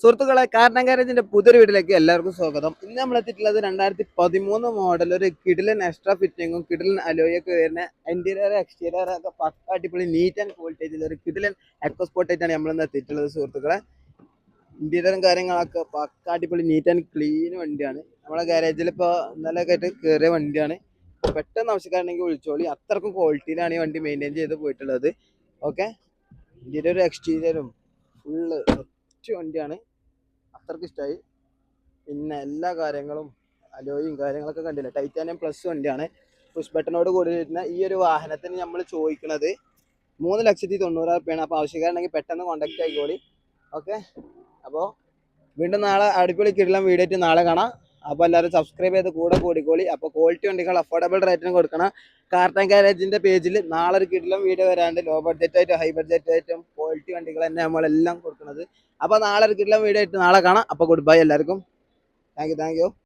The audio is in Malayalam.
സുഹൃത്തുക്കളെ കാരണം ഗാരേജിന്റെ പുതിയൊരു വീട്ടിലേക്ക് എല്ലാവർക്കും സ്വാഗതം. ഇന്ന് നമ്മൾ എത്തിയിട്ടുള്ളത് 2013 മോഡൽ ഒരു കിഡിലൻ എക്സ്ട്രാ ഫിറ്റിങ്ങും കിഡിലൻ അലോയൊക്കെ വരുന്ന ഇന്റീരിയർ എക്സ്റ്റീരിയർ ഒക്കെ പക്ക അടിപൊളി നീറ്റ് ആൻഡ് ക്വാളിറ്റി ഒരു കിഡിലൻ എക്കോ സ്പോട്ട് ആയിട്ടാണ് നമ്മൾ ഇന്ന് എത്തിയിട്ടുള്ളത് സുഹൃത്തുക്കളെ. ഇന്റീരിയറും കാര്യങ്ങളൊക്കെ പക്ക അടിപൊളി നീറ്റ് ആൻഡ് ക്ലീൻ വണ്ടിയാണ്. നമ്മളെ ഗാരേജിൽ ഇപ്പോൾ ഇന്നലെ ആയിട്ട് കയറിയ വണ്ടിയാണ്. പെട്ടെന്ന് ആവശ്യക്കാരുണ്ടെങ്കിൽ വിളിച്ചോളി. അത്രക്കും ക്വാളിറ്റിയിലാണ് ഈ വണ്ടി മെയിൻറ്റെയിൻ ചെയ്ത് പോയിട്ടുള്ളത്. ഓക്കെ, ഇന്റീരിയറും എക്സ്റ്റീരിയറും ഫുള്ള് വണ്ടിയാണ്. അത്രക്ക് ഇഷ്ടമായി. പിന്നെ എല്ലാ കാര്യങ്ങളും അലോയും കാര്യങ്ങളൊക്കെ കണ്ടില്ല. ടൈറ്റാനിയം പ്ലസ് വണ്ടിയാണ്. പുഷ് ബട്ടണോട് കൂടി വരുന്ന ഈ ഒരു വാഹനത്തിന് നമ്മൾ ചോദിക്കുന്നത് 3,90,000 അപ്പോൾ ആവശ്യക്കാരുണ്ടെങ്കിൽ പെട്ടെന്ന് കോൺടാക്ട് ആയിക്കോളി. ഓക്കെ, അപ്പോൾ വീണ്ടും നാളെ അടിപൊളി കിടലം വീഡിയോ ആയിട്ട് നാളെ കാണാം. അപ്പോൾ എല്ലാവരും സബ്സ്ക്രൈബ് ചെയ്ത് കൂടെ കൂടിക്കോളി. അപ്പോൾ ക്വാളിറ്റി വണ്ടികൾ അഫോർഡബിൾ റേറ്റിന് കൊടുക്കണം. കാർട്ടൺ ഗാരേജിന്റെ പേജിൽ നാളെ ഒരു കിടലം വീഡിയോ വരാണ്ട്. ലോ ബഡ്ജറ്റ് ആയിട്ടും ഹൈ ബഡ്ജറ്റ് ആയിട്ടും ക്വാളിറ്റി വണ്ടികൾ തന്നെ നമ്മളെല്ലാം കൊടുക്കുന്നത്. അപ്പോൾ നാളെ ഒരു കിടലം വീഡിയോ ആയിട്ട് നാളെ കാണാം. അപ്പോൾ ഗുഡ് ബൈ എല്ലാവർക്കും. Thank you.